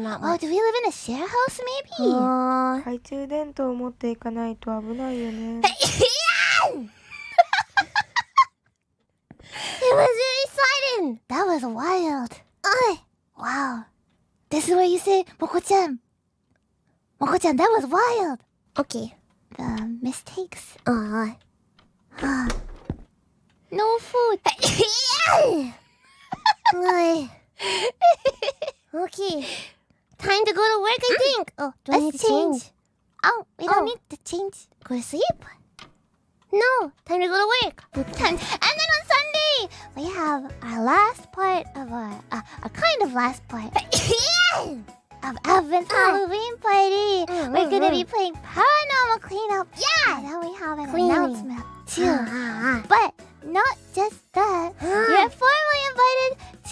Not Oh, much. do we live in a share house maybe? 懐中電灯を持っていかないと危ないよね。It was really exciting. That was wild. Wow. This is where you say, Moko-chan. Moko-chan, that was wild. Okay. The mistakes. Uh, No food. okay. Time to go to work, I think. Oh, do I need to change? Oh, we don't need to change. Go to sleep? No, time to go to work. And then on Sunday, we have our last part of our kind of last part of Advent Halloween party. We're gonna be playing Paranormal Cleanup. Yeah! And then we have an Cleaning. announcement too. But not just that. You're formally invited to